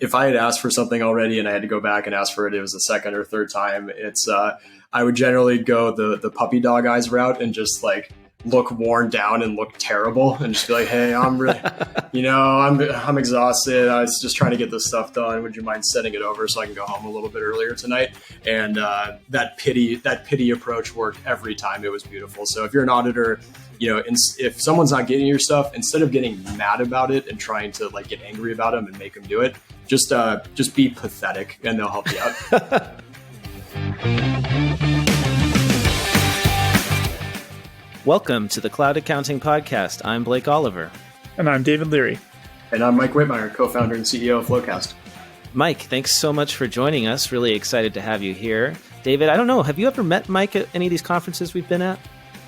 If I had asked for something already and I had to go back and ask for it, it was the second or third time. I would generally go the puppy dog eyes route and just like look worn down and look terrible and just be like, hey, I'm really, I'm exhausted. I was just trying to get this stuff done. Would you mind sending it over so I can go home a little bit earlier tonight? And that pity approach worked every time. It was beautiful. So if you're an auditor, if someone's not getting your stuff, instead of getting mad about it and trying to like get angry about them and make them do it, just be pathetic and they'll help you out. Welcome to the Cloud Accounting Podcast. I'm Blake Oliver. And I'm David Leary. And I'm Mike Whitmire, co-founder and CEO of FloQast. Mike, thanks so much for joining us. Really excited to have you here. David, I don't know, have you ever met Mike at any of these conferences we've been at?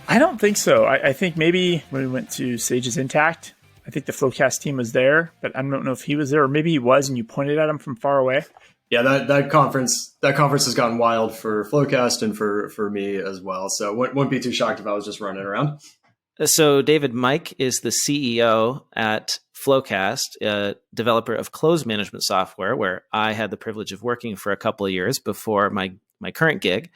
I don't think so. I think maybe when we went to Sages Intact, I think the FloQast team was there, but I don't know if he was there or maybe he was and you pointed at him from far away. Yeah, that conference has gotten wild for FloQast and for me as well. So wouldn't be too shocked if I was just running around. So David, Mike is the CEO at FloQast, a developer of close management software, where I had the privilege of working for a couple of years before my current gig.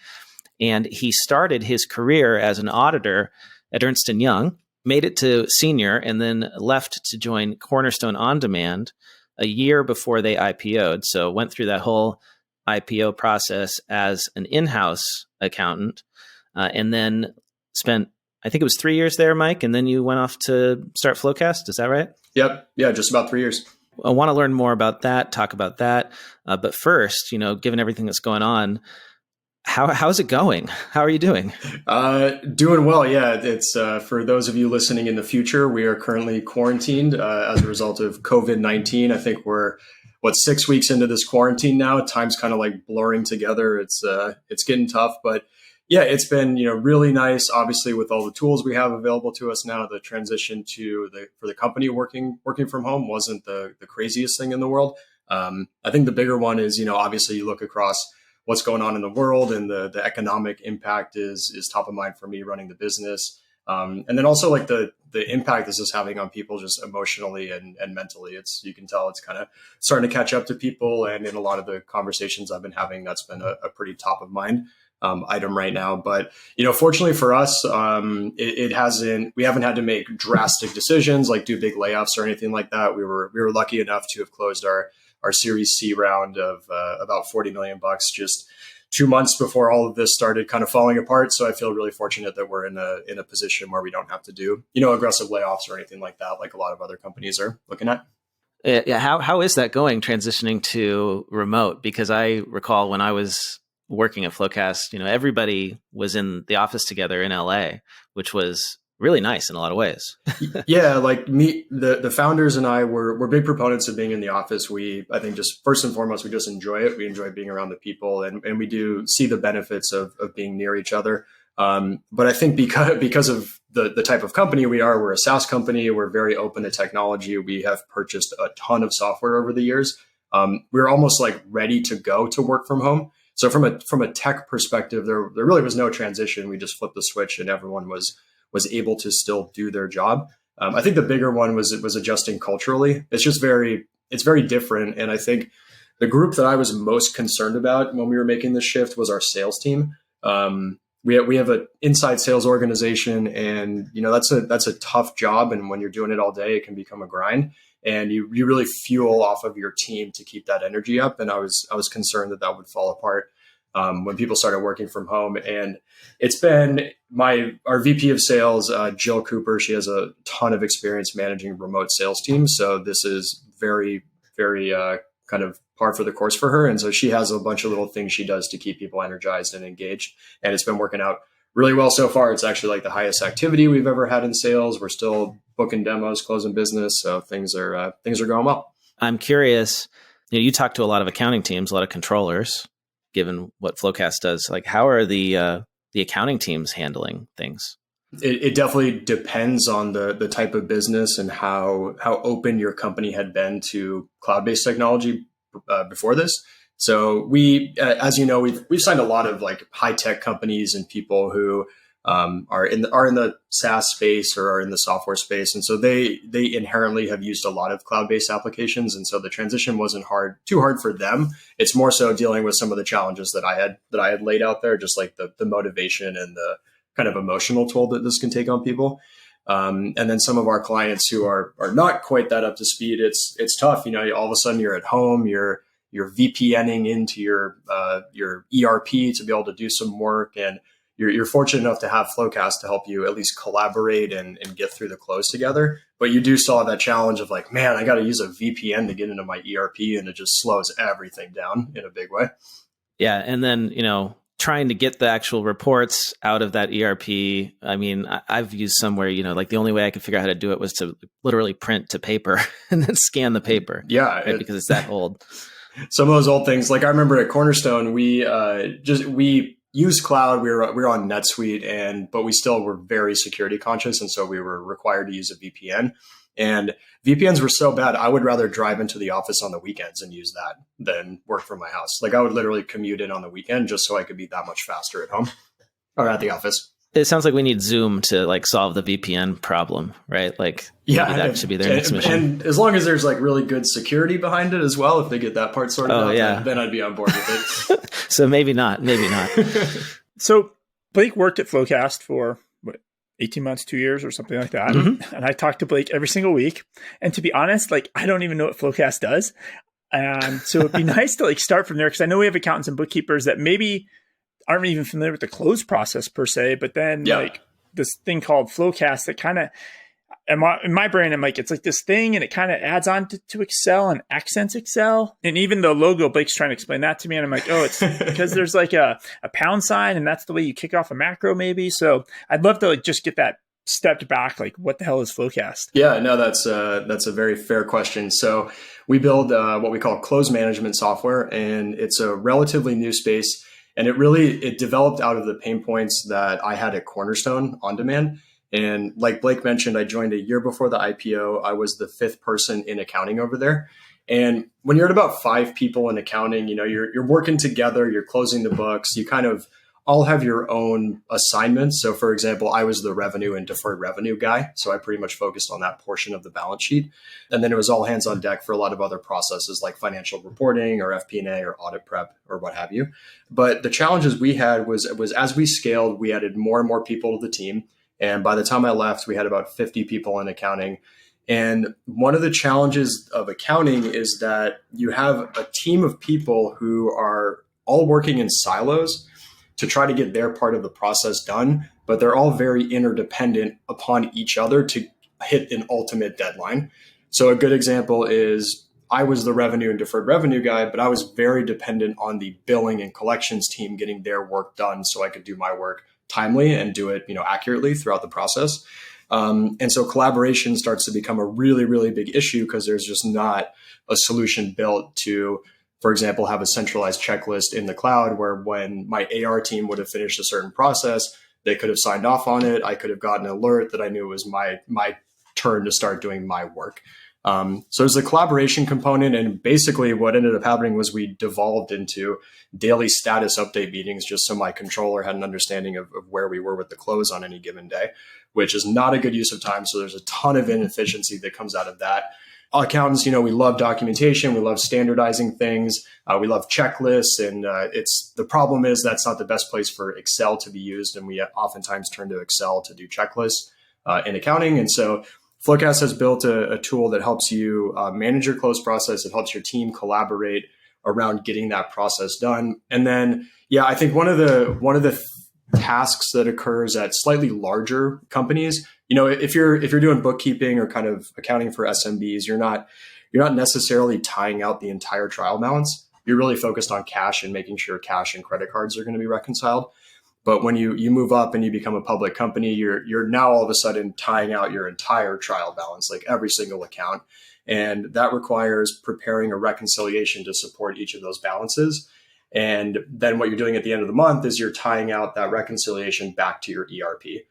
And he started his career as an auditor at Ernst & Young, made it to senior, and then left to join Cornerstone On Demand a year before they IPO'd. So went through that whole IPO process as an in-house accountant, and then spent, I think it was 3 years there, Mike, and then you went off to start FloQast. Is that right? Yep. Yeah, just about 3 years. I want to learn more about that, talk about that. But first, given everything that's going on, how's it going? How are you doing? Doing well. Yeah. It's for those of you listening in the future, we are currently quarantined as a result of COVID-19. I think we're 6 weeks into this quarantine now. Time's kind of like blurring together. It's getting tough, but yeah, it's been, really nice. Obviously with all the tools we have available to us now, the transition for the company working from home wasn't the craziest thing in the world. I think the bigger one is, obviously you look across what's going on in the world, and the economic impact is top of mind for me running the business. And then also like the impact this is having on people just emotionally and mentally. You can tell it's kind of starting to catch up to people. And in a lot of the conversations I've been having, that's been a pretty top of mind item right now. But, fortunately for us, we haven't had to make drastic decisions like do big layoffs or anything like that. We were lucky enough to have closed our Series C round of about $40 million just 2 months before all of this started kind of falling apart. So I feel really fortunate that we're in a position where we don't have to do, aggressive layoffs or anything like that, like a lot of other companies are looking at. Yeah. How is that going, transitioning to remote? Because I recall when I was working at FloQast, everybody was in the office together in LA, which was really nice in a lot of ways. Yeah, like the founders and I were big proponents of being in the office. I think just first and foremost, we just enjoy it. We enjoy being around the people, and we do see the benefits of being near each other. But I think because of the type of company we are, we're a SaaS company. We're very open to technology. We have purchased a ton of software over the years. We're almost like ready to go to work from home. So from a tech perspective, there really was no transition. We just flipped the switch, and everyone was able to still do their job. I think the bigger one was adjusting culturally. It's very different. And I think the group that I was most concerned about when we were making this shift was our sales team. We have an inside sales organization, and that's a tough job. And when you're doing it all day, it can become a grind. And you really fuel off of your team to keep that energy up. And I was concerned that would fall apart when people started working from home. And it's been our VP of sales, Jill Cooper. She has a ton of experience managing remote sales teams. So this is very, very kind of par for the course for her. And so she has a bunch of little things she does to keep people energized and engaged. And it's been working out really well so far. It's actually like the highest activity we've ever had in sales. We're still booking demos, closing business. So things are going well. I'm curious, you talk to a lot of accounting teams, a lot of controllers, given what FloQast does. Like, how are the accounting teams handling things? It definitely depends on the type of business and how open your company had been to cloud-based technology before this. So we, as you know, we've signed a lot of like high tech companies and people who are in the SaaS space or are in the software space, and so they inherently have used a lot of cloud-based applications, and so the transition wasn't too hard for them. It's more so dealing with some of the challenges that I had laid out there, just like the motivation and the kind of emotional toll that this can take on people. And then some of our clients who are not quite that up to speed, it's tough. All of a sudden you're at home, you're VPNing into your ERP to be able to do some work, and you're fortunate enough to have FloQast to help you at least collaborate and get through the close together. But you do still have that challenge of like, man, I got to use a VPN to get into my ERP, and it just slows everything down in a big way. Yeah. And then, trying to get the actual reports out of that ERP. I mean, I've used somewhere, like the only way I could figure out how to do it was to literally print to paper and then scan the paper. Yeah. Right? Because it's that old. Some of those old things, like I remember at Cornerstone, we used cloud. We were on NetSuite, but we still were very security conscious, and so we were required to use a VPN. And VPNs were so bad, I would rather drive into the office on the weekends and use that than work from my house. Like I would literally commute in on the weekend just so I could be that much faster at home or at the office. It sounds like we need Zoom to like solve the VPN problem, right? Like, yeah, that should be their next mission. And as long as there's like really good security behind it as well, if they get that part sorted out, then I'd be on board with it. So maybe not. So Blake worked at FloQast for 18 months, 2 years or something like that. Mm-hmm. And I talk to Blake every single week. And to be honest, like I don't even know what FloQast does. And so it'd be nice to like start from there, because I know we have accountants and bookkeepers that maybe aren't even familiar with the close process per se, but then like this thing called FloQast that kind of, in my brain, I'm like, it's like this thing and it kind of adds on to Excel and accents Excel. And even the logo, Blake's trying to explain that to me. And I'm like, oh, it's because there's like a pound sign and that's the way you kick off a macro maybe. So I'd love to like just get that stepped back. Like what the hell is FloQast? Yeah, no, that's a very fair question. So we build what we call close management software, and it's a relatively new space. And it developed out of the pain points that I had at Cornerstone On Demand. And like Blake mentioned, I joined a year before the IPO. I was the 5th person in accounting over there. And when you're at about 5 people in accounting, you're working together, you're closing the books, you kind of all have your own assignments. So for example, I was the revenue and deferred revenue guy. So I pretty much focused on that portion of the balance sheet. And then it was all hands on deck for a lot of other processes like financial reporting or FP&A or audit prep or what have you. But the challenges we had was as we scaled, we added more and more people to the team. And by the time I left, we had about 50 people in accounting. And one of the challenges of accounting is that you have a team of people who are all working in silos to try to get their part of the process done, but they're all very interdependent upon each other to hit an ultimate deadline. So a good example is I was the revenue and deferred revenue guy, but I was very dependent on the billing and collections team getting their work done so I could do my work timely and do it, accurately throughout the process. And so collaboration starts to become a really, really big issue because there's just not a solution built to, for example, have a centralized checklist in the cloud where when my AR team would have finished a certain process, they could have signed off on it. I could have gotten an alert that I knew it was my turn to start doing my work. So there's the collaboration component. And basically what ended up happening was we devolved into daily status update meetings just so my controller had an understanding of where we were with the close on any given day, which is not a good use of time. So there's a ton of inefficiency that comes out of that. Accountants, we love documentation. We love standardizing things. We love checklists. And the problem is that's not the best place for Excel to be used. And we oftentimes turn to Excel to do checklists in accounting. And so FloQast has built a tool that helps you manage your close process. It helps your team collaborate around getting that process done. And then, I think one of the tasks that occurs at slightly larger companies, if you're doing bookkeeping or kind of accounting for SMBs, you're not necessarily tying out the entire trial balance. You're really focused on cash and making sure cash and credit cards are going to be reconciled. But when you move up and you become a public company, you're now all of a sudden tying out your entire trial balance, like every single account. And that requires preparing a reconciliation to support each of those balances. And then what you're doing at the end of the month is you're tying out that reconciliation back to your ERP.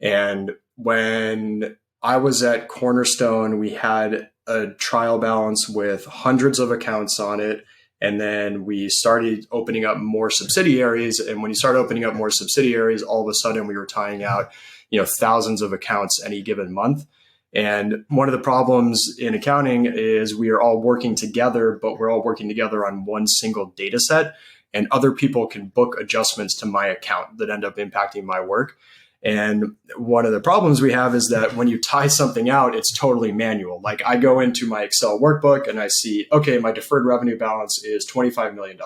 And when I was at Cornerstone, we had a trial balance with hundreds of accounts on it. And then we started opening up more subsidiaries. And when you start opening up more subsidiaries, all of a sudden we were tying out, thousands of accounts any given month. And one of the problems in accounting is we are all working together, but we're all working together on one single data set, and other people can book adjustments to my account that end up impacting my work. And one of the problems we have is that when you tie something out, it's totally manual. Like I go into my Excel workbook and I see, okay, my deferred revenue balance is $25 million.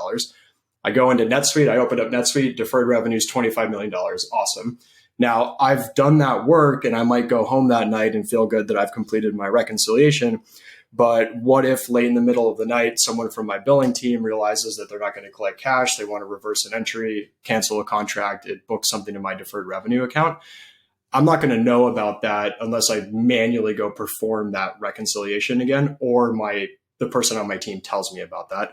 I go into NetSuite, I open up NetSuite, deferred revenue is $25 million. Awesome. Now I've done that work and I might go home that night and feel good that I've completed my reconciliation. But what if late in the middle of the night, someone from my billing team realizes that they're not going to collect cash, they want to reverse an entry, cancel a contract, it books something to my deferred revenue account? I'm not going to know about that unless I manually go perform that reconciliation again, or the person on my team tells me about that.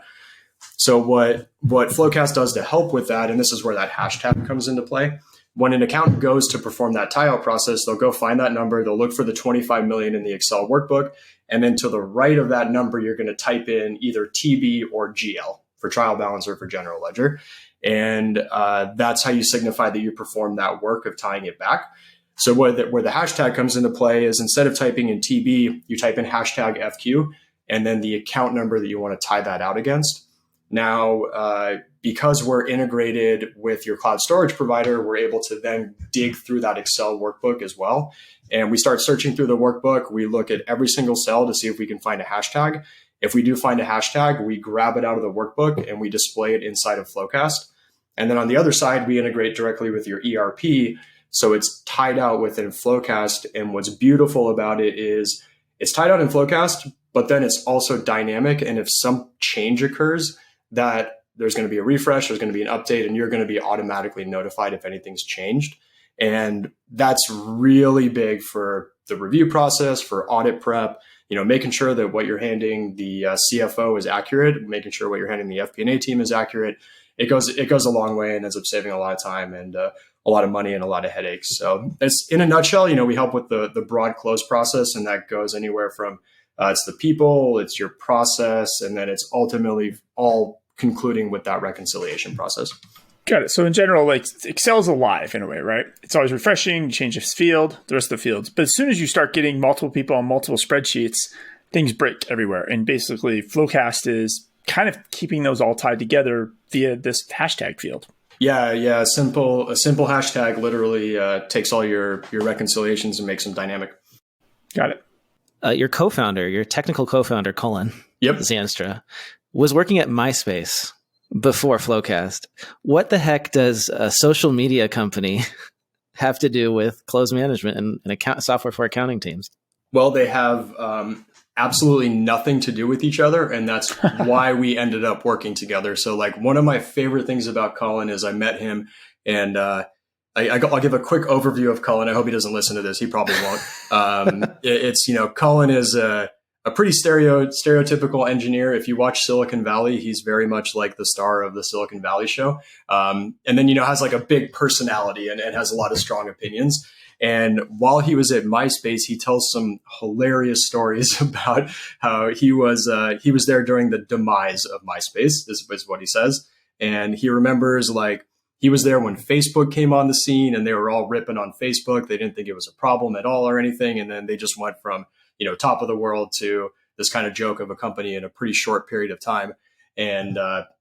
So what FloQast does to help with that, and this is where that hashtag comes into play. When an accountant goes to perform that tie out process, they'll go find that number. They'll look for the 25 million in the Excel workbook. And then to the right of that number, you're going to type in either TB or GL for trial balance or for general ledger. And that's how you signify that you perform that work of tying it back. So where the hashtag comes into play is instead of typing in TB, you type in hashtag FQ and then the account number that you want to tie that out against. Now, because we're integrated with your cloud storage provider, we're able to then dig through that Excel workbook as well. And we start searching through the workbook. We look at every single cell to see if we can find a hashtag. If we do find a hashtag, we grab it out of the workbook and we display it inside of FloQast. And then on the other side, we integrate directly with your ERP. So it's tied out within FloQast. And what's beautiful about it is it's tied out in FloQast, but then it's also dynamic. And if some change occurs, that there's going to be a refresh, there's going to be an update, and you're going to be automatically notified if anything's changed. And that's really big for the review process, for audit prep, making sure that what you're handing the CFO is accurate, making sure what you're handing the FP&A team is accurate. It goes a long way and ends up saving a lot of time and a lot of money and a lot of headaches. So it's in a nutshell, we help with the broad close process, and that goes anywhere from it's the people, it's your process, and then it's ultimately all concluding with that reconciliation process. Got it. So in general, like Excel's alive in a way, right? It's always refreshing, you change this field, the rest of the fields. But as soon as you start getting multiple people on multiple spreadsheets, things break everywhere. And basically FloQast is kind of keeping those all tied together via this hashtag field. Yeah. A simple hashtag literally takes all your reconciliations and makes them dynamic. Got it. Your technical co-founder, Colin Zanstra, was working at MySpace before FloQast. What the heck does a social media company have to do with close management and software for accounting teams? Well, they have absolutely nothing to do with each other, and that's why we ended up working together. So like one of my favorite things about Colin is I met him, and I'll give a quick overview of Colin. I hope he doesn't listen to this. He probably won't. Colin is a pretty stereotypical engineer. If you watch Silicon Valley, he's very much like the star of the Silicon Valley show. And then, has like a big personality and has a lot of strong opinions. And while he was at MySpace, he tells some hilarious stories about how he was there during the demise of MySpace, is what he says. And he remembers like he was there when Facebook came on the scene and they were all ripping on Facebook. They didn't think it was a problem at all or anything. And then they just went from top of the world to this kind of joke of a company in a pretty short period of time. And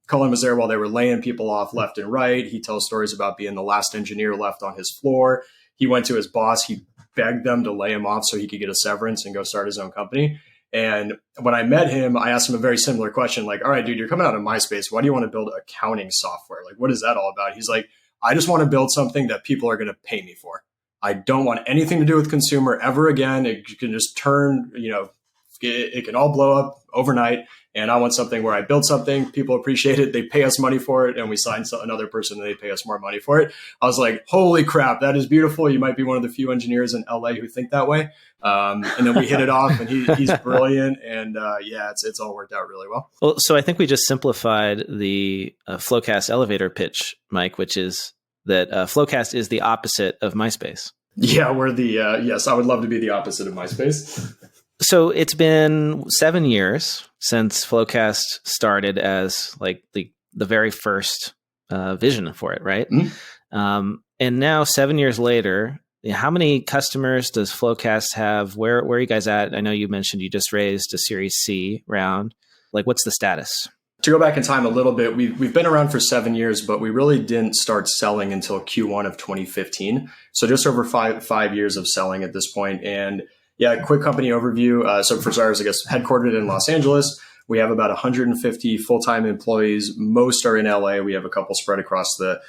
Colin was there while they were laying people off left and right. He tells stories about being the last engineer left on his floor. He went to his boss. He begged them to lay him off so he could get a severance and go start his own company. And when I met him, I asked him a very similar question, like, all right, dude, you're coming out of MySpace. Why do you want to build accounting software? Like, what is that all about? He's like, I just want to build something that people are going to pay me for. I don't want anything to do with consumer ever again. It can just turn, it can all blow up overnight. And I want something where I build something, people appreciate it, they pay us money for it, and we sign another person and they pay us more money for it. I was like, holy crap, that is beautiful. You might be one of the few engineers in LA who think that way. And then we hit it off, and he's brilliant. And it's all worked out really well. Well, so I think we just simplified the FloQast elevator pitch, Mike, which is that FloQast is the opposite of MySpace. Yeah, we're the yes. I would love to be the opposite of MySpace. So it's been 7 years since FloQast started as like the very first vision for it, right? Mm-hmm. And now 7 years later, how many customers does FloQast have? Where are you guys at? I know you mentioned you just raised a Series C round. Like, what's the status? To go back in time a little bit, we've been around for 7 years, but we really didn't start selling until Q1 of 2015. So just over five years of selling at this point. And yeah, quick company overview. So for starters, I guess headquartered in Los Angeles. We have about 150 full-time employees. Most are in LA. We have a couple spread across the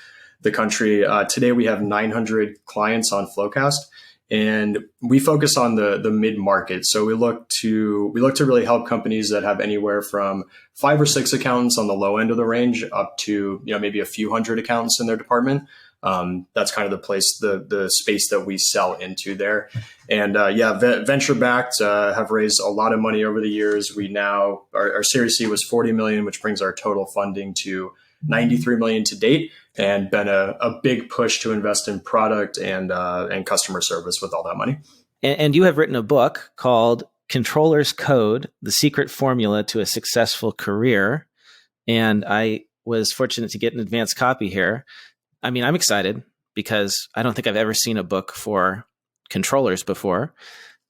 country. Today we have 900 clients on FloQast. And we focus on the mid-market. So we look to really help companies that have anywhere from 5 or 6 accountants on the low end of the range up to, maybe a few hundred accountants in their department. That's kind of the space that we sell into there. And venture backed, have raised a lot of money over the years. We now, our Series C was 40 million, which brings our total funding to 93 million to date, and been a big push to invest in product and customer service with all that money. And you have written a book called Controller's Code, The Secret Formula to a Successful Career. And I was fortunate to get an advance copy here. I mean, I'm excited because I don't think I've ever seen a book for controllers before.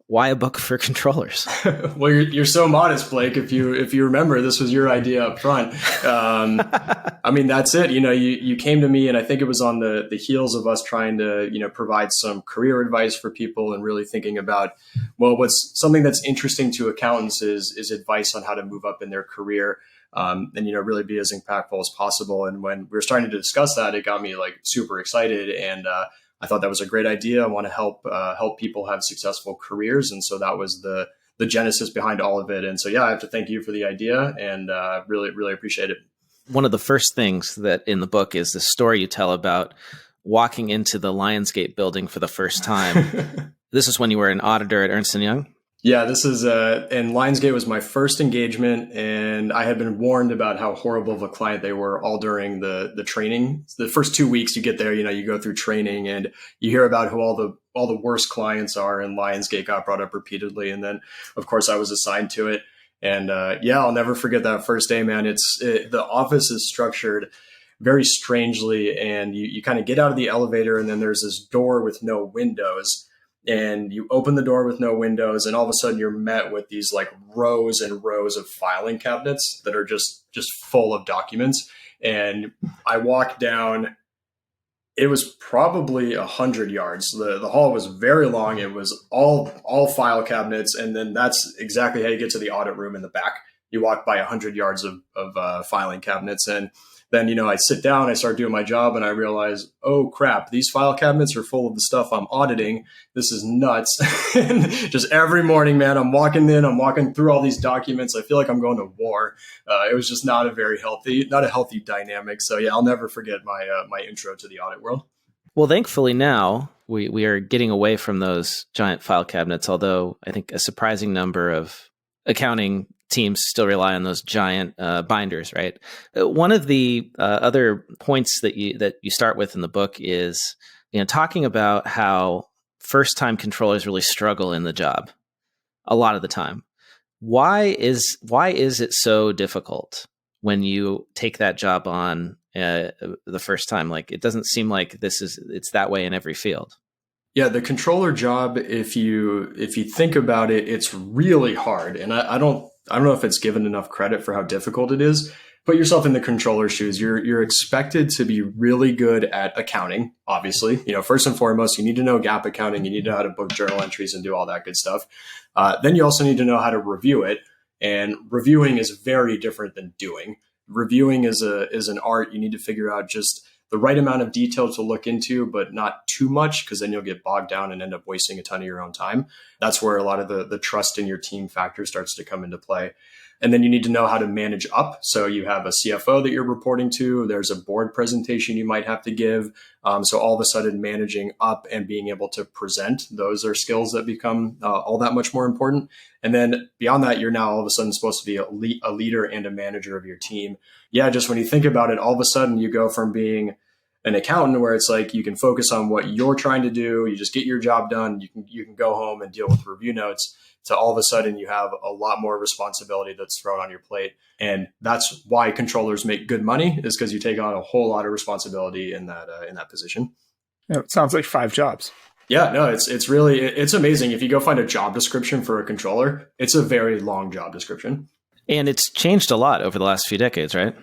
Why a book for controllers? Well, you're so modest, Blake. If you remember, this was your idea up front. I mean, that's it. You came to me, and I think it was on the heels of us trying to, provide some career advice for people, and really thinking about, well, what's something that's interesting to accountants is advice on how to move up in their career, and really be as impactful as possible. And when we were starting to discuss that, it got me like super excited, and I thought that was a great idea. I want to help people have successful careers. And so that was the genesis behind all of it. And so, I have to thank you for the idea, and really, really appreciate it. One of the first things that in the book is the story you tell about walking into the Lionsgate building for the first time. This is when you were an auditor at Ernst & Young? Yeah, this is, and Lionsgate was my first engagement, and I had been warned about how horrible of a client they were all during the training. The first 2 weeks you get there, you go through training, and you hear about who all the worst clients are, and Lionsgate got brought up repeatedly. And then, of course, I was assigned to it. And I'll never forget that first day, man. The office is structured very strangely, and you kind of get out of the elevator, and then there's this door with no windows. And you open the door with no windows, and all of a sudden you're met with these like rows and rows of filing cabinets that are just full of documents. And I walked down, it was probably 100 yards. The hall was very long. It was all file cabinets. And then that's exactly how you get to the audit room in the back. You walk by 100 yards of filing cabinets. And then, I sit down, I start doing my job, and I realize, oh crap, these file cabinets are full of the stuff I'm auditing. This is nuts. And just every morning, man, I'm walking through all these documents. I feel like I'm going to war. It was just not a healthy dynamic. So I'll never forget my intro to the audit world. Well, thankfully now we are getting away from those giant file cabinets, although I think a surprising number of accounting teams still rely on those giant binders, right? One of the other points that you start with in the book is, talking about how first-time controllers really struggle in the job a lot of the time. Why is it so difficult when you take that job on the first time? Like, it doesn't seem like it's that way in every field. Yeah, the controller job, if you think about it, it's really hard. And I don't know if it's given enough credit for how difficult it is. Put yourself in the controller's shoes. You're expected to be really good at accounting, obviously. First and foremost, you need to know GAAP accounting. You need to know how to book journal entries and do all that good stuff. Then you also need to know how to review it. And reviewing is very different than doing. Reviewing is an art. You need to figure out just the right amount of detail to look into, but not too much, because then you'll get bogged down and end up wasting a ton of your own time. That's where a lot of the trust in your team factor starts to come into play. And then you need to know how to manage up. So you have a CFO that you're reporting to. There's a board presentation you might have to give. So all of a sudden managing up and being able to present, those are skills that become all that much more important. And then beyond that, you're now all of a sudden supposed to be a leader and a manager of your team. Yeah, just when you think about it, all of a sudden you go from being an accountant where it's like you can focus on what you're trying to do. You just get your job done. You can go home and deal with review notes. To all of a sudden you have a lot more responsibility that's thrown on your plate. And that's why controllers make good money, is because you take on a whole lot of responsibility in that position. Yeah, it sounds like 5 jobs. Yeah, no, it's really, it's amazing. If you go find a job description for a controller, it's a very long job description. And it's changed a lot over the last few decades, right?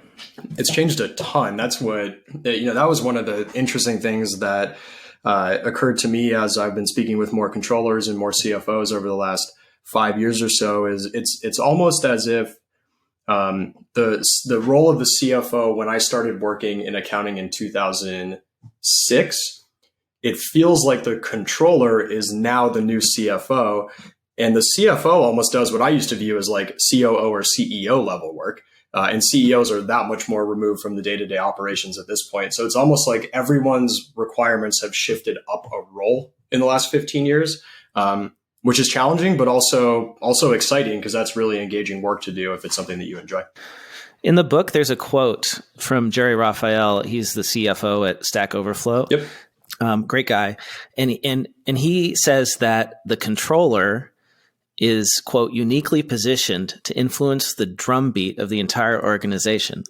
It's changed a ton. That's what, that was one of the interesting things that occurred to me as I've been speaking with more controllers and more CFOs over the last 5 years or so. Is it's almost as if the role of the CFO, when I started working in accounting in 2006, it feels like the controller is now the new CFO. And the CFO almost does what I used to view as like COO or CEO level work. And CEOs are that much more removed from the day-to-day operations at this point. So it's almost like everyone's requirements have shifted up a role in the last 15 years, which is challenging, but also exciting, because that's really engaging work to do if it's something that you enjoy. In the book, there's a quote from Jerry Raphael. He's the CFO at Stack Overflow. Yep. Great guy. And he says that the controller is, quote, uniquely positioned to influence the drumbeat of the entire organization.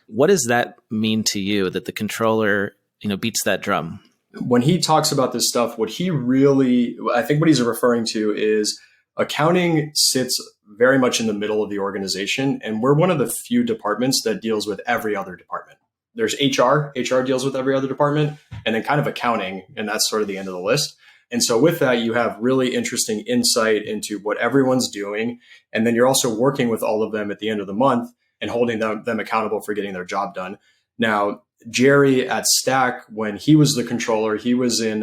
What does that mean to you, that the controller, beats that drum? When he talks about this stuff, I think what he's referring to is accounting sits very much in the middle of the organization. And we're one of the few departments that deals with every other department. There's HR deals with every other department, and then kind of accounting, and that's sort of the end of the list. And so with that, you have really interesting insight into what everyone's doing. And then you're also working with all of them at the end of the month and holding them accountable for getting their job done. Now, Jerry at Stack, when he was the controller, he was in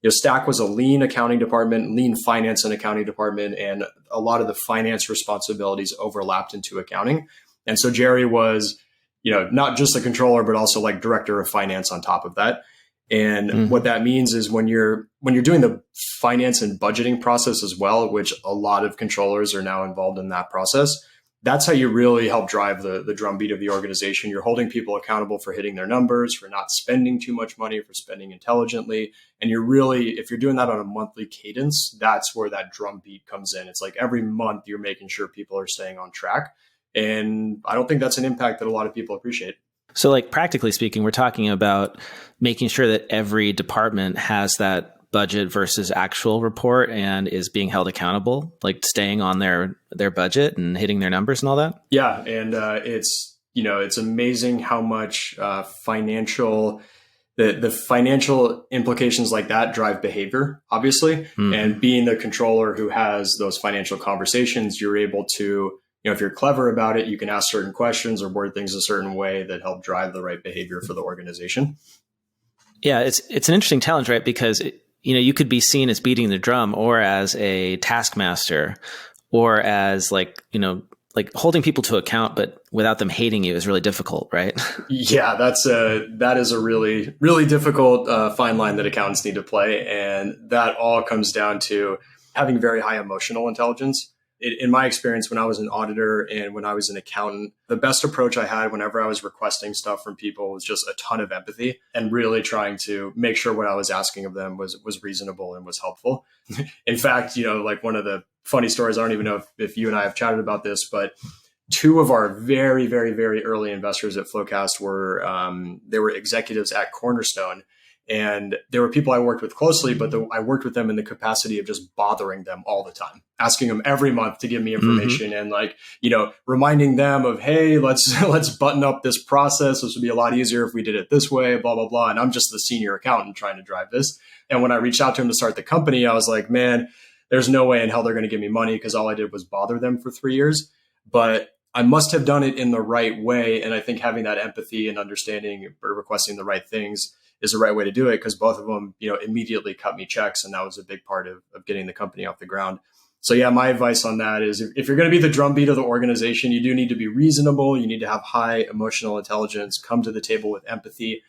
Stack was a lean accounting department, lean finance and accounting department, and a lot of the finance responsibilities overlapped into accounting. And so Jerry was, not just the controller, but also like director of finance on top of that. And what that means is when you're doing the finance and budgeting process as well, which a lot of controllers are now involved in that process, that's how you really help drive the drumbeat of the organization. You're holding people accountable for hitting their numbers, for not spending too much money, for spending intelligently. And if you're doing that on a monthly cadence, that's where that drumbeat comes in. It's like every month you're making sure people are staying on track. And I don't think that's an impact that a lot of people appreciate. So like practically speaking, we're talking about making sure that every department has that budget versus actual report and is being held accountable, like staying on their budget and hitting their numbers and all that. Yeah. And it's amazing how much the financial implications like that drive behavior, obviously. And being the controller who has those financial conversations, you're able to, if you're clever about it, you can ask certain questions or word things a certain way that help drive the right behavior for the organization. Yeah, it's an interesting challenge, right? Because you could be seen as beating the drum, or as a taskmaster, or as like holding people to account, but without them hating you is really difficult, right? Yeah, that is a really, really difficult fine line that accountants need to play. And that all comes down to having very high emotional intelligence. In my experience, when I was an auditor and when I was an accountant, the best approach I had whenever I was requesting stuff from people was just a ton of empathy and really trying to make sure what I was asking of them was reasonable and was helpful. In fact, like one of the funny stories, I don't even know if you and I have chatted about this, but two of our very, very, very early investors at FloQast they were executives at Cornerstone. And there were people I worked with closely, but I worked with them in the capacity of just bothering them all the time, asking them every month to give me information and reminding them of, hey, let's button up this process. This would be a lot easier if we did it this way, blah, blah, blah. And I'm just the senior accountant trying to drive this. And when I reached out to him to start the company, I was like, man, there's no way in hell they're going to give me money, because all I did was bother them for 3 years. But I must have done it in the right way. And I think having that empathy and understanding or requesting the right things is the right way to do it, because both of them, immediately cut me checks. And that was a big part of getting the company off the ground. So yeah, my advice on that is if you're going to be the drumbeat of the organization, you do need to be reasonable. You need to have high emotional intelligence, come to the table with empathy.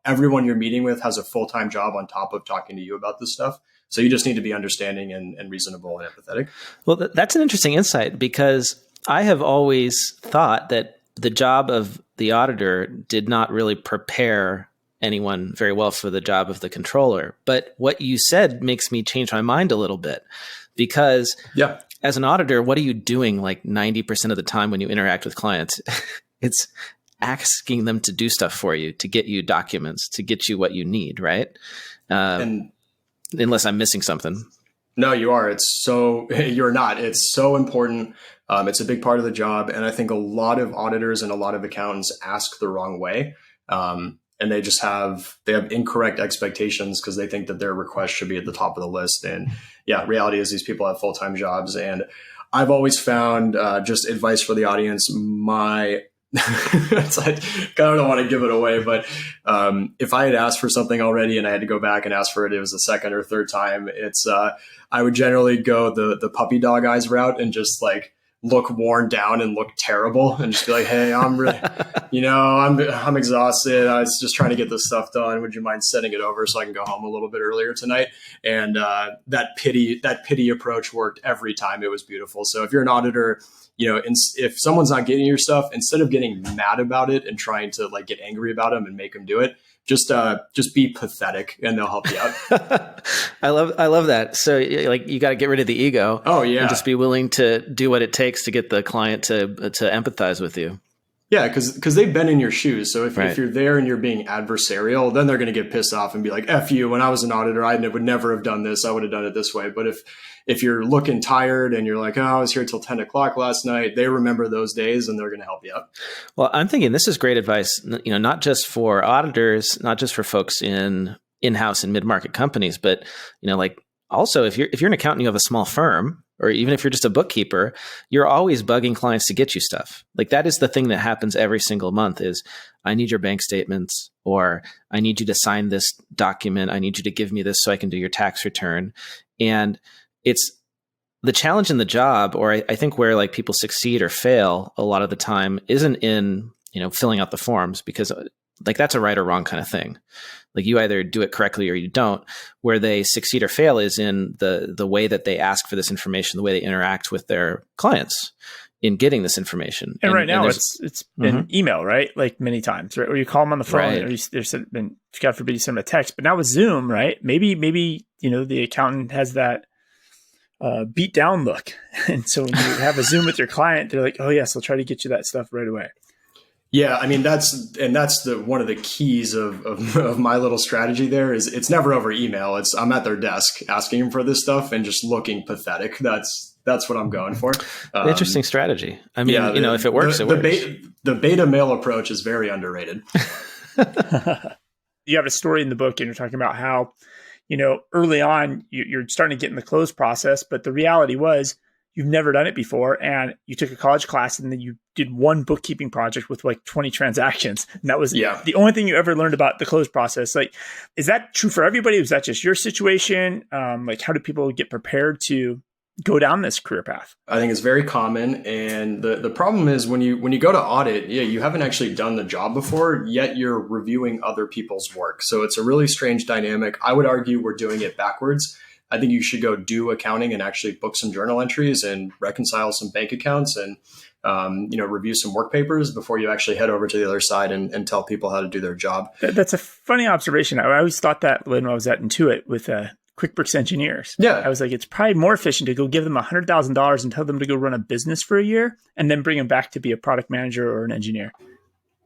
Everyone you're meeting with has a full-time job on top of talking to you about this stuff. So you just need to be understanding and reasonable and empathetic. Well, that's an interesting insight, because I have always thought that the job of the auditor did not really prepare anyone very well for the job of the controller. But what you said makes me change my mind a little bit, because as an auditor, what are you doing like 90% of the time when you interact with clients? It's asking them to do stuff for you, to get you documents, to get you what you need, right? And unless I'm missing something. No, you are. You're not. It's so important. It's a big part of the job. And I think a lot of auditors and a lot of accountants ask the wrong way. And they have incorrect expectations because they think that their request should be at the top of the list. And reality is these people have full-time jobs. And I've always found, just advice for the audience, I kind of don't want to give it away, but if I had asked for something already and I had to go back and ask for it, it was the second or third time. I would generally go the puppy dog eyes route and just like look worn down and look terrible and just be like, hey, I'm really, I'm exhausted. I was just trying to get this stuff done. Would you mind sending it over so I can go home a little bit earlier tonight? And that pity approach worked every time. It was beautiful. So if you're an auditor, if someone's not getting your stuff, instead of getting mad about it and trying to like get angry about them and make them do it, just be pathetic and they'll help you out. I love that. So like you got to get rid of the ego. Oh yeah. And just be willing to do what it takes to get the client to empathize with you. Yeah, because they've been in your shoes. So if you're there and you're being adversarial, then they're going to get pissed off and be like, F you, when I was an auditor, I would never have done this. I would have done it this way. But if you're looking tired and you're like, oh, I was here till 10 o'clock last night, they remember those days and they're going to help you out. Well, I'm thinking this is great advice, not just for auditors, not just for folks in-house and mid-market companies, but, like also if you're an accountant, you have a small firm, or even if you're just a bookkeeper, you're always bugging clients to get you stuff. Like that is the thing that happens every single month is I need your bank statements, or I need you to sign this document. I need you to give me this so I can do your tax return. And it's the challenge in the job, or I think where like people succeed or fail a lot of the time isn't in, filling out the forms, because like that's a right or wrong kind of thing. Like you either do it correctly or you don't. Where they succeed or fail is in the way that they ask for this information, the way they interact with their clients in getting this information. And right now it's been email, right? Like many times, right? Or you call them on the phone, right? Or there's been, God forbid, you send them a text. But now with Zoom, right? Maybe the accountant has that beat down look, and so when you have a Zoom with your client, they're like, "Oh yes, I'll try to get you that stuff right away." Yeah, I mean that's one of the keys of my little strategy there is it's never over email. I'm at their desk asking them for this stuff and just looking pathetic. That's what I'm going for. Interesting strategy. I mean, if it works, it works. The beta mail approach is very underrated. You have a story in the book, and you're talking about how, early on you're starting to get in the close process, but the reality was you've never done it before, and you took a college class and then you did one bookkeeping project with like 20 transactions. And that was the only thing you ever learned about the close process. Like, is that true for everybody? Was that just your situation? Like, how do people get prepared to go down this career path? I think it's very common. And the problem is when you go to audit, you haven't actually done the job before, yet you're reviewing other people's work. So it's a really strange dynamic. I would argue we're doing it backwards. I think you should go do accounting and actually book some journal entries and reconcile some bank accounts and, review some work papers before you actually head over to the other side and tell people how to do their job. That's a funny observation. I always thought that when I was at Intuit with QuickBooks engineers. Yeah. I was like, it's probably more efficient to go give them $100,000 and tell them to go run a business for a year and then bring them back to be a product manager or an engineer.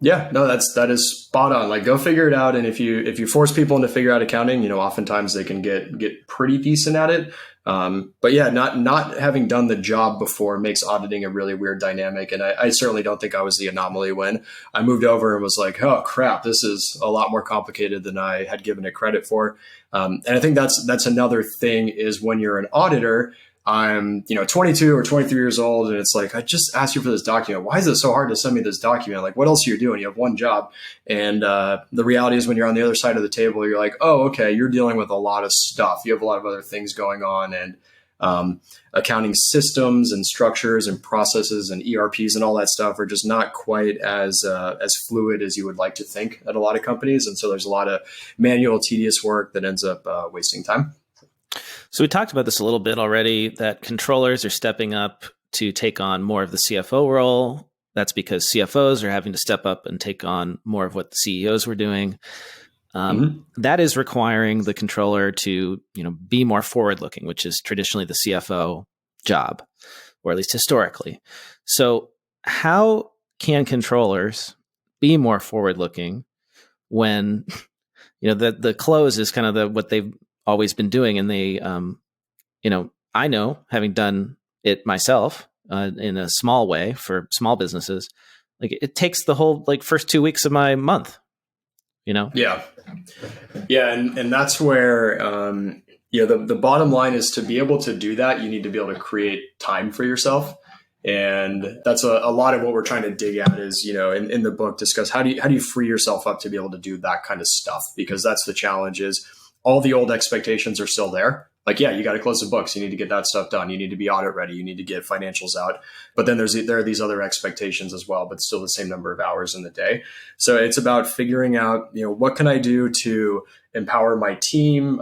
Yeah, no, that is spot on. Like, go figure it out. And if you force people into figure out accounting, oftentimes they can get pretty decent at it. But yeah, not having done the job before makes auditing a really weird dynamic. And I certainly don't think I was the anomaly when I moved over and was like, oh crap, this is a lot more complicated than I had given it credit for. And I think that's another thing is when you're an auditor, I'm, 22 or 23 years old. And it's like, I just asked you for this document. Why is it so hard to send me this document? Like, what else are you doing? You have one job. And the reality is when you're on the other side of the table, you're like, oh, okay, you're dealing with a lot of stuff. You have a lot of other things going on. And accounting systems and structures and processes and ERPs and all that stuff are just not quite as fluid as you would like to think at a lot of companies. And so there's a lot of manual, tedious work that ends up wasting time. So we talked about this a little bit already, that controllers are stepping up to take on more of the CFO role. That's because CFOs are having to step up and take on more of what the CEOs were doing. That is requiring the controller to, be more forward-looking, which is traditionally the CFO job, or at least historically. So how can controllers be more forward-looking when, the close is kind of what they've always been doing, and they, I know, having done it myself in a small way for small businesses, like it takes the whole first 2 weeks of my month. Yeah. And that's where, the bottom line is to be able to do that, you need to be able to create time for yourself. And that's a lot of what we're trying to dig at is, in the book, discuss how do you free yourself up to be able to do that kind of stuff? Because that's the challenge is all the old expectations are still there. Like, yeah, you got to close the books. You need to get that stuff done. You need to be audit ready. You need to get financials out. But then there are these other expectations as well, but still the same number of hours in the day. So it's about figuring out, what can I do to empower my team,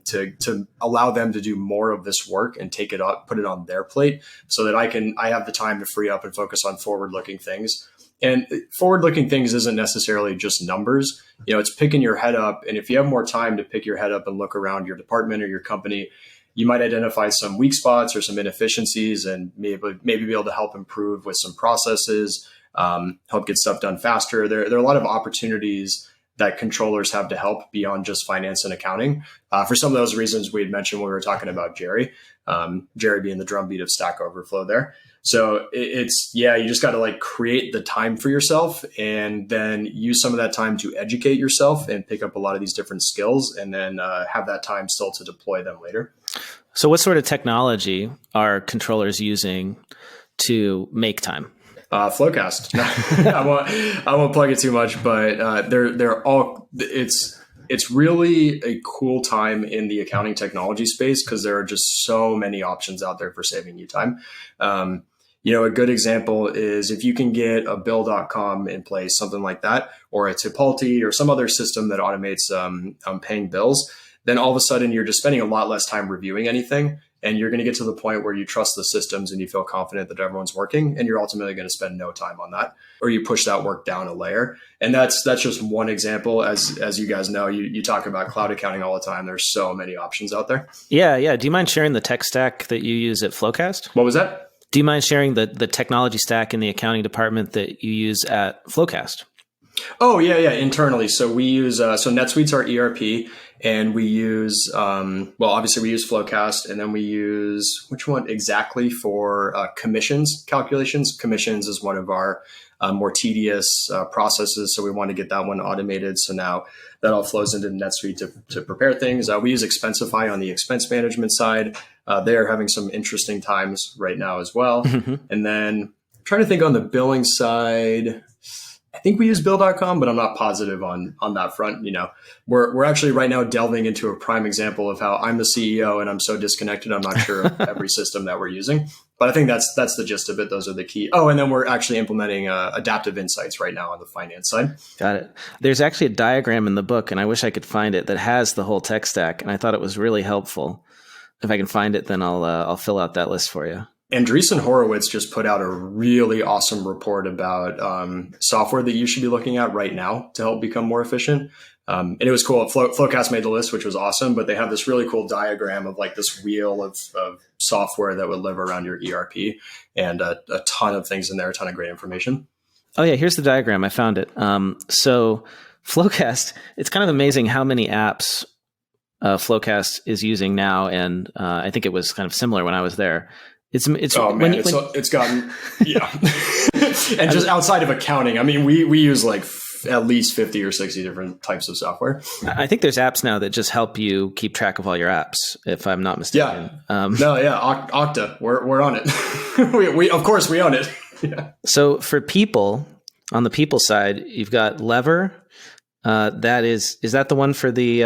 to allow them to do more of this work and take it up, put it on their plate so that I have the time to free up and focus on forward-looking things. And forward-looking things isn't necessarily just numbers. It's picking your head up. And if you have more time to pick your head up and look around your department or your company, you might identify some weak spots or some inefficiencies and maybe be able to help improve with some processes, help get stuff done faster. There are a lot of opportunities that controllers have to help beyond just finance and accounting. For some of those reasons we had mentioned when we were talking about Jerry being the drumbeat of Stack Overflow there. So you just got to create the time for yourself and then use some of that time to educate yourself and pick up a lot of these different skills and then have that time still to deploy them later. So what sort of technology are controllers using to make time? FloQast. I won't plug it too much, but they're all, it's really a cool time in the accounting technology space because there are just so many options out there for saving you time. A good example is if you can get a bill.com in place, something like that, or a Tipalti or some other system that automates paying bills, then all of a sudden you're just spending a lot less time reviewing anything. And you're going to get to the point where you trust the systems and you feel confident that everyone's working, and you're ultimately going to spend no time on that, or you push that work down a layer. And that's just one example. As you guys know, you talk about cloud accounting all the time. There's so many options out there. Yeah. Do you mind sharing the tech stack that you use at FloQast? What was that? Do you mind sharing the technology stack in the accounting department that you use at FloQast? Oh, yeah. Internally. So we use, NetSuite's our ERP, and we use, obviously we use FloQast, and then we use, which one exactly for commissions calculations? Commissions is one of our more tedious processes. So we want to get that one automated. So now that all flows into NetSuite to prepare things. We use Expensify on the expense management side. They are having some interesting times right now as well. Mm-hmm. And then I'm trying to think on the billing side, I think we use bill.com, but I'm not positive on that front. We're actually right now delving into a prime example of how I'm the CEO and I'm so disconnected. I'm not sure of every system that we're using, but I think that's the gist of it. Those are the key. Oh, and then we're actually implementing adaptive insights right now on the finance side. Got it. There's actually a diagram in the book, and I wish I could find it, that has the whole tech stack. And I thought it was really helpful. If I can find it, then I'll fill out that list for you. Andreessen Horowitz just put out a really awesome report about software that you should be looking at right now to help become more efficient. And it was cool. FloQast made the list, which was awesome, but they have this really cool diagram of this wheel of software that would live around your ERP and a ton of things in there, a ton of great information. Oh yeah, here's the diagram. I found it. So FloQast, it's kind of amazing how many apps FloQast is using now. And I think it was kind of similar when I was there. It's gotten, yeah. And just outside of accounting, I mean, we use at least 50 or 60 different types of software. I think there's apps now that just help you keep track of all your apps, if I'm not mistaken. Yeah. Okta, we're on it. we of course we own it. Yeah. So for people, on the people side, you've got Lever. Is that the one for the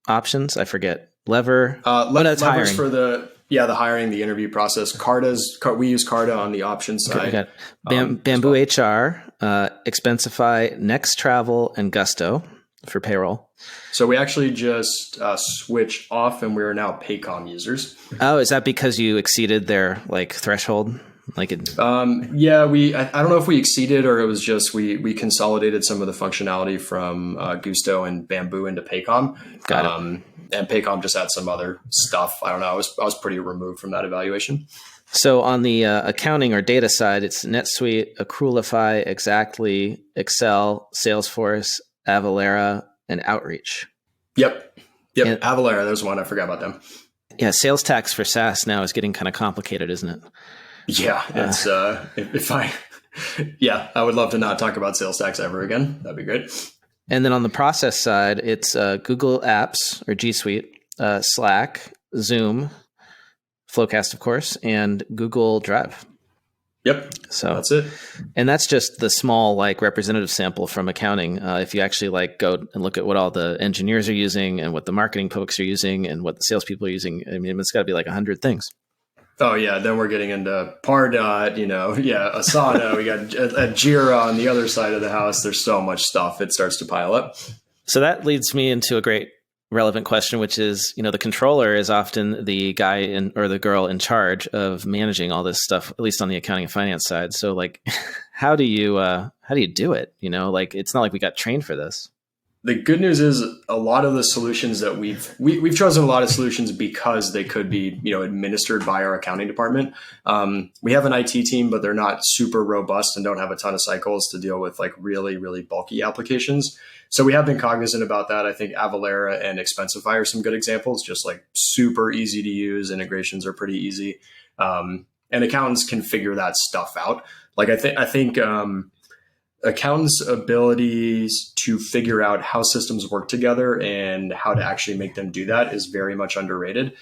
options? I forget. Lever. Lever's hiring. For the hiring, the interview process. We use Carta on the options side. Okay, we got Bamboo HR, Expensify, Next Travel, and Gusto for payroll. So we actually just switched off, and we are now Paycom users. Oh, is that because you exceeded their threshold Like it, Yeah, I don't know if we exceeded or it was just we consolidated some of the functionality from Gusto and Bamboo into Paycom. Got it. And Paycom just had some other stuff. I don't know. I was pretty removed from that evaluation. So on the accounting or data side, it's NetSuite, Accrualify, Exactly, Excel, Salesforce, Avalara, and Outreach. Yep. And, Avalara, there's one. I forgot about them. Yeah, sales tax for SaaS now is getting kind of complicated, isn't it? Yeah, it's I would love to not talk about sales tax ever again. That'd be great. And then on the process side, it's Google Apps or G Suite, Slack, Zoom, FloQast, of course, and Google Drive. Yep. So that's it. And that's just the small like representative sample from accounting. If you actually like go and look at what all the engineers are using and what the marketing folks are using and what the salespeople are using, I mean, it's got to be like 100 things. Oh yeah, then we're getting into Pardot, Asana. We got a Jira on the other side of the house. There's so much stuff; it starts to pile up. So that leads me into a great relevant question, which is, the controller is often the guy or the girl in charge of managing all this stuff, at least on the accounting and finance side. So, like, how do you do it? It's not like we got trained for this. The good news is a lot of the solutions that we've chosen a lot of solutions because they could be, administered by our accounting department. We have an IT team, but they're not super robust and don't have a ton of cycles to deal with like really, really bulky applications. So we have been cognizant about that. I think Avalara and Expensify are some good examples, just like super easy to use. Integrations are pretty easy. And accountants can figure that stuff out. Like I think accountants' abilities to figure out how systems work together and how to actually make them do that is very much underrated.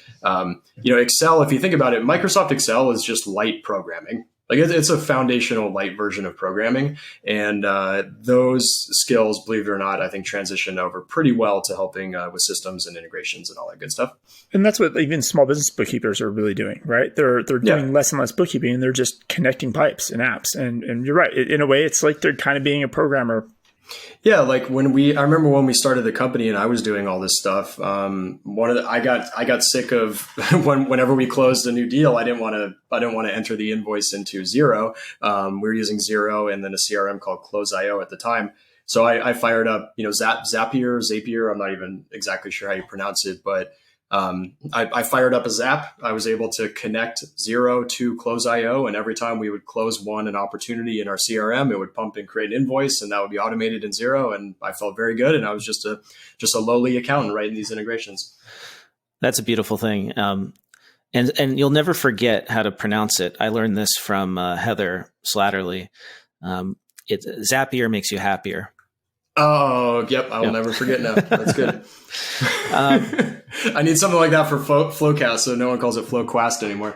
Excel, if you think about it, Microsoft Excel is just light programming. Like it's a foundational light version of programming. And those skills, believe it or not, I think transition over pretty well to helping with systems and integrations and all that good stuff. And that's what even small business bookkeepers are really doing, right? They're doing less and less bookkeeping, and they're just connecting pipes and apps. And you're right. In a way, it's like they're kind of being a programmer. Yeah, like I remember when we started the company and I was doing all this stuff. I got sick of whenever we closed a new deal, I didn't want to enter the invoice into Xero. We were using Xero and then a CRM called Close.io at the time. So I fired up, Zapier. I'm not even exactly sure how you pronounce it, but I fired up a Zap. I was able to connect Xero to Close.io, and every time we would close an opportunity in our CRM, it would pump and create an invoice, and that would be automated in Xero. And I felt very good. And I was just a lowly accountant writing these integrations. That's a beautiful thing. And you'll never forget how to pronounce it. I learned this from Heather Slatterly. Zapier makes you happier. Oh, yep. I will never forget now. That's good. I need something like that for FloQast, so no one calls it FloQast anymore.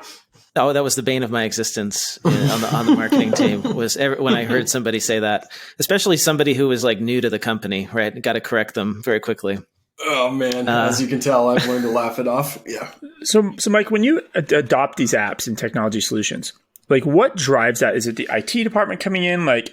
Oh, that was the bane of my existence on the marketing team. Was when I heard somebody say that, especially somebody who was like new to the company, right? Got to correct them very quickly. Oh man, as you can tell, I've learned to laugh it off. Yeah. So Mike, when you adopt these apps and technology solutions, like what drives that? Is it the IT department coming in, like,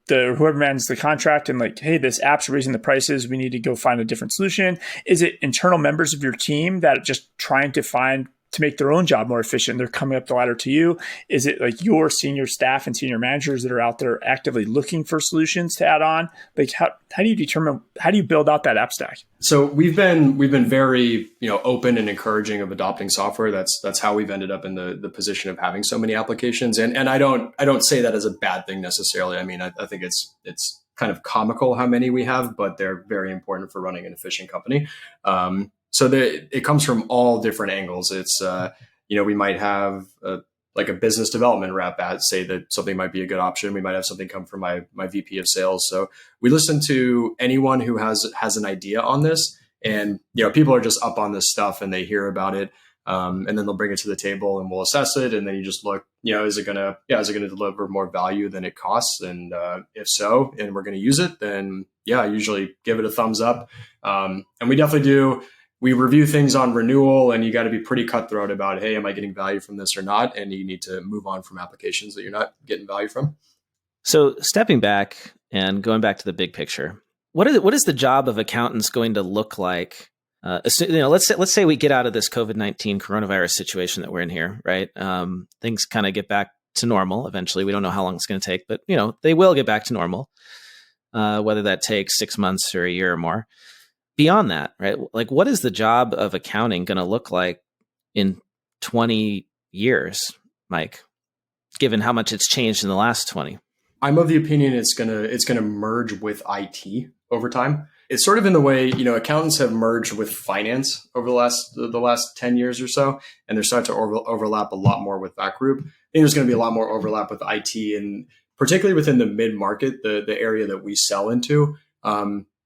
whoever manages the contract and like, hey, this app's raising the prices, we need to go find a different solution? Is it internal members of your team that are just trying to make their own job more efficient? They're coming up the ladder to you. Is it like your senior staff and senior managers that are out there actively looking for solutions to add on? Like how do you build out that app stack? So we've been very, open and encouraging of adopting software. That's how we've ended up in the position of having so many applications. And I don't say that as a bad thing necessarily. I mean, I think it's kind of comical how many we have, but they're very important for running an efficient company. So it comes from all different angles. It's, we might have a business development rep say that something might be a good option. We might have something come from my VP of sales. So we listen to anyone who has an idea on this, and, people are just up on this stuff and they hear about it. And then they'll bring it to the table and we'll assess it. And then you just look, is it going to deliver more value than it costs? And if so, and we're going to use it, then I usually give it a thumbs up. And we definitely do. We review things on renewal, and you got to be pretty cutthroat about, hey, am I getting value from this or not? And you need to move on from applications that you're not getting value from. So stepping back and going back to the big picture, what is the job of accountants going to look like? Let's say we get out of this COVID-19 coronavirus situation that we're in here, right? Things kind of get back to normal eventually. We don't know how long it's going to take, but they will get back to normal, whether that takes 6 months or a year or more. Beyond that, right? Like, what is the job of accounting going to look like in 20 years, Mike, given how much it's changed in the last 20? I'm of the opinion it's gonna merge with IT over time. It's sort of in the way, accountants have merged with finance over the last 10 years or so, and they're starting to overlap a lot more with that group. I think there's going to be a lot more overlap with IT, and particularly within the mid-market, the area that we sell into.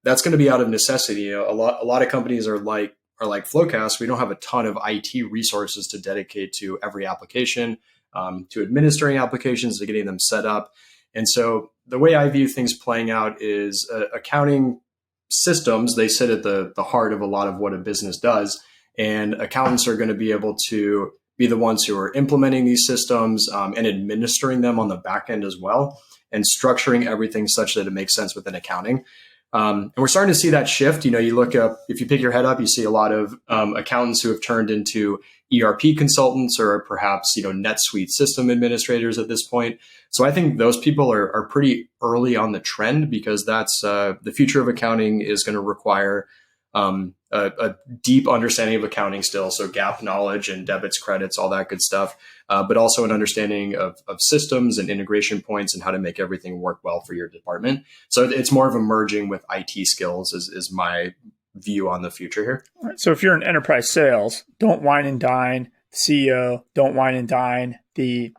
That's going to be out of necessity. A lot of companies are like FloQast. We don't have a ton of IT resources to dedicate to every application, to administering applications, to getting them set up. And so the way I view things playing out is accounting systems, they sit at the heart of a lot of what a business does. And accountants are going to be able to be the ones who are implementing these systems and administering them on the back end as well, and structuring everything such that it makes sense within accounting. And we're starting to see that shift. You look up, if you pick your head up, you see a lot of accountants who have turned into ERP consultants or perhaps, NetSuite system administrators at this point. So I think those people are pretty early on the trend, because that's the future of accounting is going to require a deep understanding of accounting still. So GAAP knowledge and debits, credits, all that good stuff, but also an understanding of systems and integration points and how to make everything work well for your department. So it's more of a merging with IT skills is my view on the future here. All right. So if you're in enterprise sales, don't wine and dine the CEO, don't wine and dine the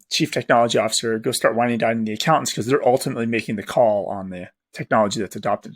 chief technology officer, go start wining and dining the accountants, because they're ultimately making the call on the technology that's adopted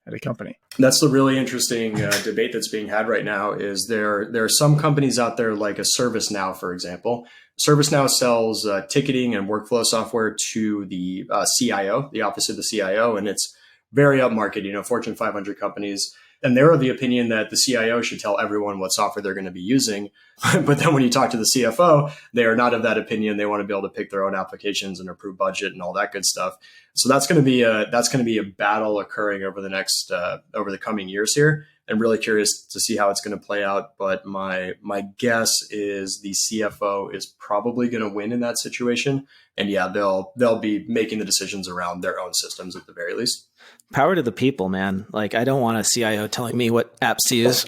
at a company. That's the really interesting debate that's being had right now. Is there are some companies out there like a ServiceNow, for example. ServiceNow sells ticketing and workflow software to the CIO, the office of the CIO, and it's very upmarket, Fortune 500 companies. And they're of the opinion that the CIO should tell everyone what software they're going to be using. But then when you talk to the CFO, they are not of that opinion. They want to be able to pick their own applications and approve budget and all that good stuff. So that's going to be a battle occurring over the coming years here. I'm really curious to see how it's going to play out. But my guess is the CFO is probably going to win in that situation. And yeah, they'll be making the decisions around their own systems at the very least. Power to the people, man. Like, I don't want a CIO telling me what apps to use.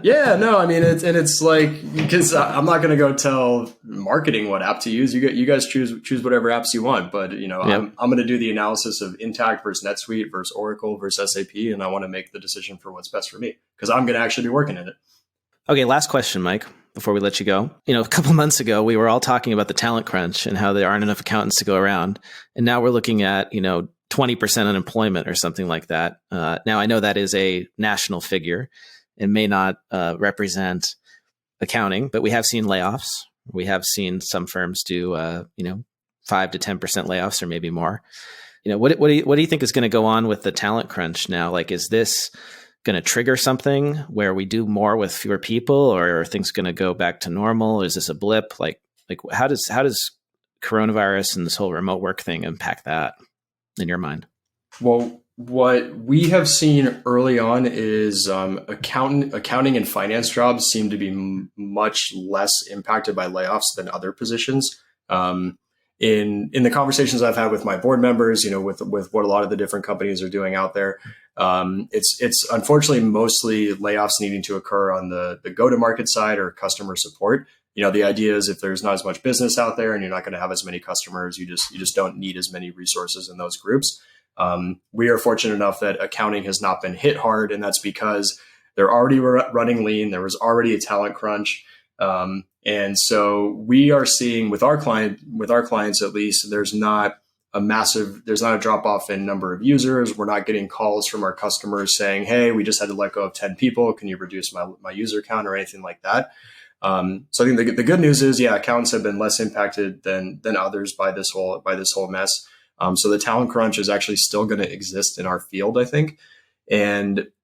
Yeah, no, I mean, it's like, because I'm not going to go tell marketing what app to use. You guys choose whatever apps you want. But, Yep. I'm going to do the analysis of Intact versus NetSuite versus Oracle versus SAP. And I want to make the decision for what's best for me, because I'm going to actually be working in it. Okay, last question, Mike, before we let you go. A couple months ago, we were all talking about the talent crunch and how there aren't enough accountants to go around. And now we're looking at, 20% unemployment or something like that. Now, I know that is a national figure and may not represent accounting, but we have seen layoffs. We have seen some firms do, 5 to 10% layoffs or maybe more. What do you think is going to go on with the talent crunch now? Like, is this going to trigger something where we do more with fewer people, or are things going to go back to normal? Is this a blip? Like how does coronavirus and this whole remote work thing impact that in your mind? Well, what we have seen early on is accounting and finance jobs seem to be much less impacted by layoffs than other positions. In the conversations I've had with my board members, with what a lot of the different companies are doing out there, it's unfortunately mostly layoffs needing to occur on the go-to-market side or customer support. The idea is if there's not as much business out there and you're not going to have as many customers, you just don't need as many resources in those groups. We are fortunate enough that accounting has not been hit hard, and that's because they're already running lean. There was already a talent crunch. And so we are seeing with our clients, at least, there's not a drop off in number of users. We're not getting calls from our customers saying, hey, we just had to let go of 10 people. Can you reduce my user count or anything like that? So I think the good news is, accountants have been less impacted than others by this whole mess. So the talent crunch is actually still going to exist in our field, I think.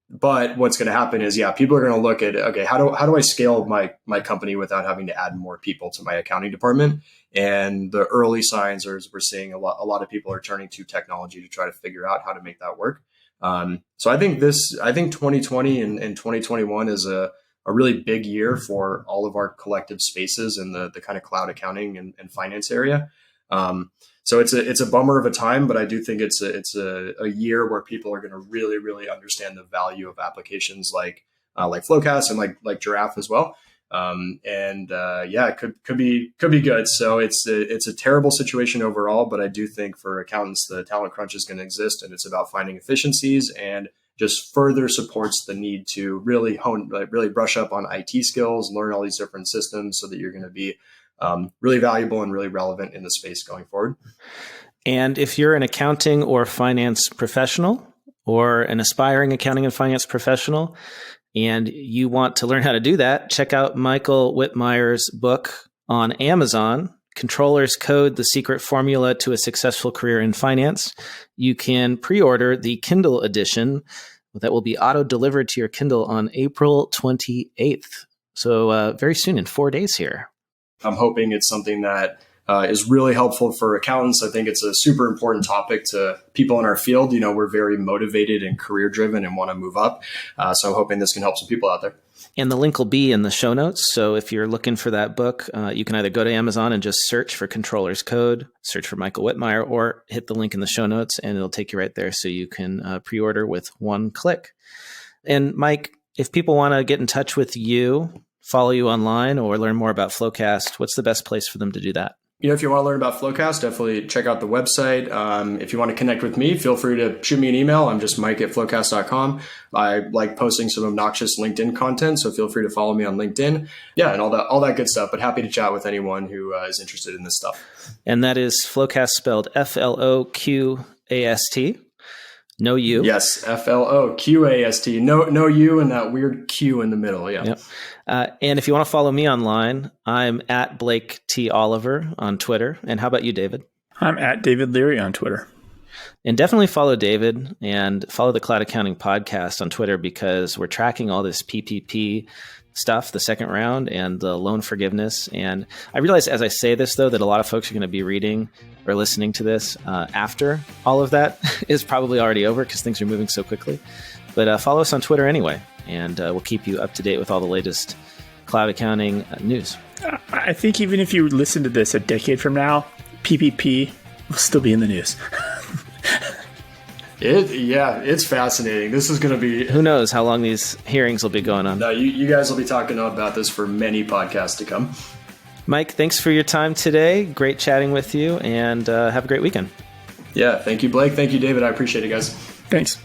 But what's going to happen is, people are going to look at, okay, how do I scale my company without having to add more people to my accounting department? And the early signs are we're seeing a lot of people are turning to technology to try to figure out how to make that work. So I think 2020 and 2021 is a really big year for all of our collective spaces in the kind of cloud accounting and finance area. So it's a bummer of a time, but I do think it's a year where people are going to really, really understand the value of applications like FloQast and like Giraffe as well. It could be good. So it's a terrible situation overall, but I do think for accountants, the talent crunch is going to exist, and it's about finding efficiencies and just further supports the need to really really brush up on IT skills, learn all these different systems so that you're going to be really valuable and really relevant in the space going forward. And if you're an accounting or finance professional or an aspiring accounting and finance professional, and you want to learn how to do that, check out Michael Whitmire's book on Amazon, Controller's Code, The Secret Formula to a Successful Career in Finance. You can pre-order the Kindle edition that will be auto-delivered to your Kindle on April 28th. So very soon, in 4 days here. I'm hoping it's something that is really helpful for accountants. I think it's a super important topic to people in our field. We're very motivated and career driven and want to move up. So I'm hoping this can help some people out there. And the link will be in the show notes. So if you're looking for that book, you can either go to Amazon and just search for Controller's Code, search for Michael Whitmire, or hit the link in the show notes and it'll take you right there so you can pre-order with one click. And Mike, if people want to get in touch with you, follow you online, or learn more about FloQast, what's the best place for them to do that? If you want to learn about FloQast, definitely check out the website. If you want to connect with me, feel free to shoot me an email. I'm just mike@flowcast.com. I like posting some obnoxious LinkedIn content, so feel free to follow me on LinkedIn. Yeah, and all that good stuff. But happy to chat with anyone who is interested in this stuff. And that is FloQast spelled FLOQAST. No U. Yes, FLOQAST. No U and that weird Q in the middle. Yeah. Yep. And if you want to follow me online, I'm at Blake T. Oliver on Twitter. And how about you, David? I'm at David Leary on Twitter. And definitely follow David and follow the Cloud Accounting Podcast on Twitter, because we're tracking all this PPP stuff, the second round and the loan forgiveness. And I realize as I say this, though, that a lot of folks are going to be reading or listening to this after all of that is probably already over because things are moving so quickly. But follow us on Twitter anyway, and we'll keep you up to date with all the latest cloud accounting news. I think even if you listen to this a decade from now, PPP will still be in the news. It's fascinating. This is going to be... Who knows how long these hearings will be going on. No, you guys will be talking about this for many podcasts to come. Mike, thanks for your time today. Great chatting with you, and have a great weekend. Yeah, thank you, Blake. Thank you, David. I appreciate it, guys. Thanks.